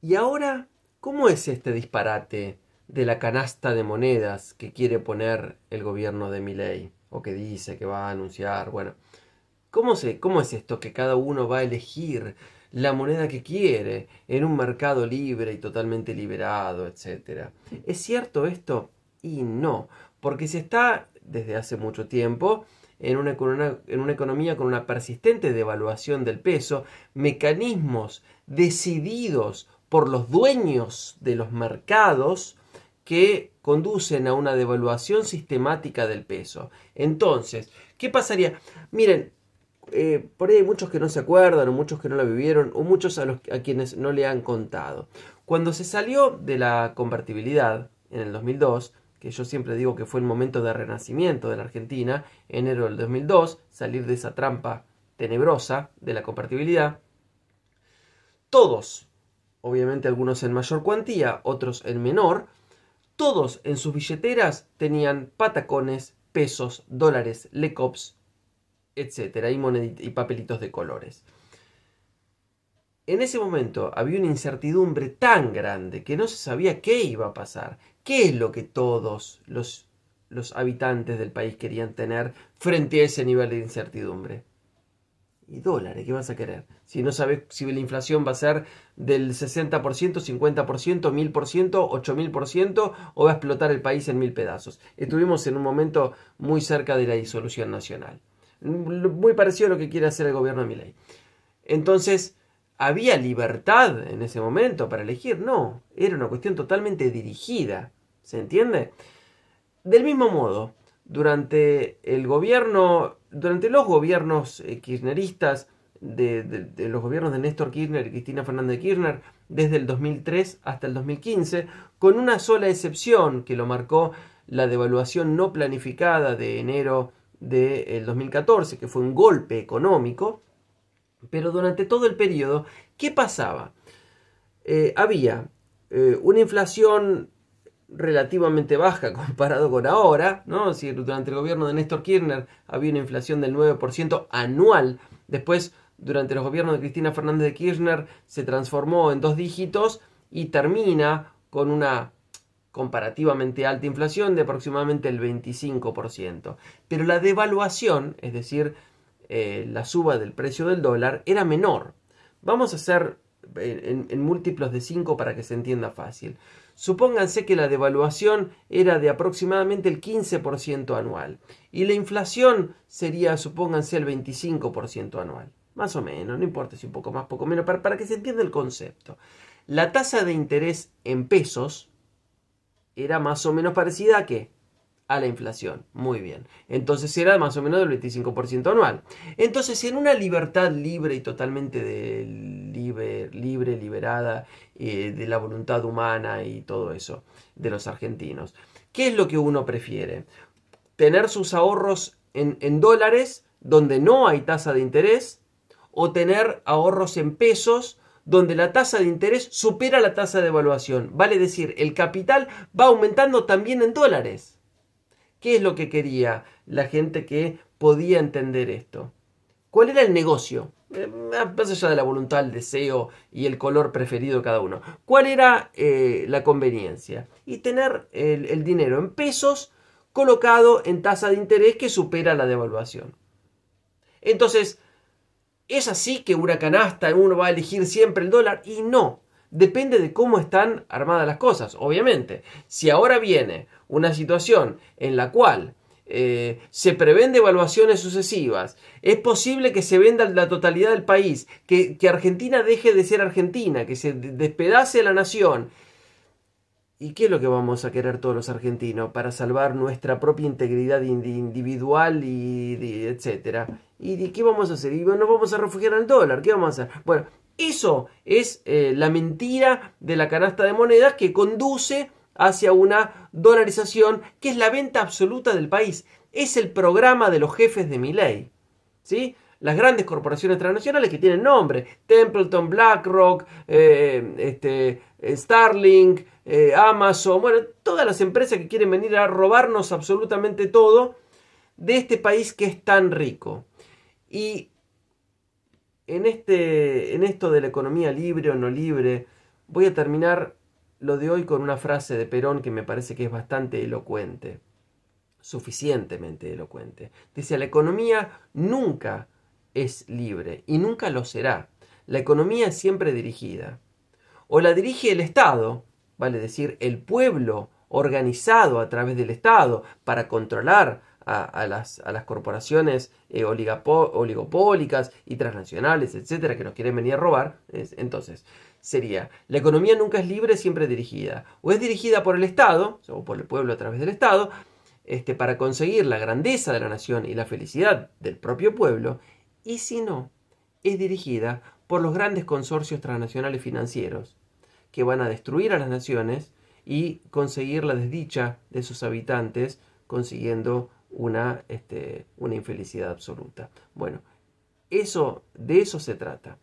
Y ahora, ¿cómo es este disparate de la canasta de monedas que quiere poner el gobierno de Milei? O que dice que va a anunciar. Bueno, ¿cómo es esto que cada uno va a elegir la moneda que quiere en un mercado libre y totalmente liberado, etcétera? ¿Es cierto esto? Y no, porque se está desde hace mucho tiempo en una economía con una persistente devaluación del peso, mecanismos decididos por los dueños de los mercados que conducen a una devaluación sistemática del peso. Entonces, ¿qué pasaría? Miren, por ahí hay muchos que no se acuerdan, o muchos que no la vivieron, o muchos a quienes no le han contado. Cuando se salió de la convertibilidad en el 2002, que yo siempre digo que fue el momento de renacimiento de la Argentina, enero del 2002, salir de esa trampa tenebrosa de la convertibilidad, todos, obviamente algunos en mayor cuantía, otros en menor, todos en sus billeteras tenían patacones, pesos, dólares, lecops, etcétera, y papelitos de colores. En ese momento había una incertidumbre tan grande que no se sabía qué iba a pasar, qué es lo que todos los habitantes del país querían tener frente a ese nivel de incertidumbre. Y dólares, ¿qué vas a querer? Si no sabes si la inflación va a ser del 60%, 50%, 1000%, 8000% o va a explotar el país en 1000 pedazos. Estuvimos en un momento muy cerca de la disolución nacional. Muy parecido a lo que quiere hacer el gobierno de Milei. Entonces, ¿había libertad en ese momento para elegir? No, era una cuestión totalmente dirigida. ¿Se entiende? Del mismo modo, durante los gobiernos kirchneristas, de los gobiernos de Néstor Kirchner y Cristina Fernández de Kirchner, desde el 2003 hasta el 2015, con una sola excepción que lo marcó la devaluación no planificada de enero del 2014, que fue un golpe económico, pero durante todo el periodo, ¿qué pasaba? Había una inflación relativamente baja comparado con ahora, ¿no? Si durante el gobierno de Néstor Kirchner había una inflación del 9% anual, después durante los gobiernos de Cristina Fernández de Kirchner se transformó en 2 dígitos y termina con una comparativamente alta inflación de aproximadamente el 25%. Pero la devaluación, es decir, la suba del precio del dólar, era menor. Vamos a hacer en múltiplos de 5 para que se entienda fácil. Supónganse que la devaluación era de aproximadamente el 15% anual y la inflación sería, supónganse, el 25% anual. Más o menos, no importa si un poco más, poco menos, para que se entienda el concepto. La tasa de interés en pesos era más o menos parecida a ¿qué? A la inflación. Muy bien. Entonces era más o menos del 25% anual. Entonces, en una libertad libre y totalmente liberada de la voluntad humana y todo eso de los argentinos, ¿qué es lo que uno prefiere? ¿Tener sus ahorros en dólares donde no hay tasa de interés? ¿O tener ahorros en pesos donde la tasa de interés supera la tasa de evaluación? Vale decir, el capital va aumentando también en dólares. ¿Qué es lo que quería la gente que podía entender esto? ¿Cuál era el negocio? Más allá de la voluntad, el deseo y el color preferido de cada uno. ¿Cuál era la conveniencia? Y tener el dinero en pesos colocado en tasa de interés que supera la devaluación. Entonces, ¿es así que una canasta uno va a elegir siempre el dólar? Y no. Depende de cómo están armadas las cosas, obviamente. Si ahora viene una situación en la cual se prevén devaluaciones sucesivas, es posible que se venda la totalidad del país, que Argentina deje de ser Argentina, que se despedace la nación. ¿Y qué es lo que vamos a querer todos los argentinos para salvar nuestra propia integridad individual y etcétera? ¿Y qué vamos a hacer? ¿Y nos vamos a refugiar al dólar? ¿Qué vamos a hacer? Bueno, eso es la mentira de la canasta de monedas que conduce hacia una dolarización que es la venta absoluta del país. Es el programa de los jefes de Milei, ¿sí? Las grandes corporaciones transnacionales que tienen nombre: Templeton, BlackRock, Starlink, Amazon, bueno, todas las empresas que quieren venir a robarnos absolutamente todo de este país que es tan rico. Y en esto de la economía libre o no libre, voy a terminar lo de hoy con una frase de Perón que me parece que es bastante elocuente, suficientemente elocuente. Dice, la economía nunca es libre y nunca lo será. La economía es siempre dirigida. O la dirige el Estado, vale decir, el pueblo organizado a través del Estado para controlar a las corporaciones oligopólicas y transnacionales, etcétera, que nos quieren venir a robar. Entonces, sería, la economía nunca es libre, siempre dirigida. O es dirigida por el Estado, o por el pueblo a través del Estado, para conseguir la grandeza de la nación y la felicidad del propio pueblo, y si no, es dirigida por los grandes consorcios transnacionales financieros, que van a destruir a las naciones y conseguir la desdicha de sus habitantes, consiguiendo una infelicidad absoluta. Bueno, de eso se trata.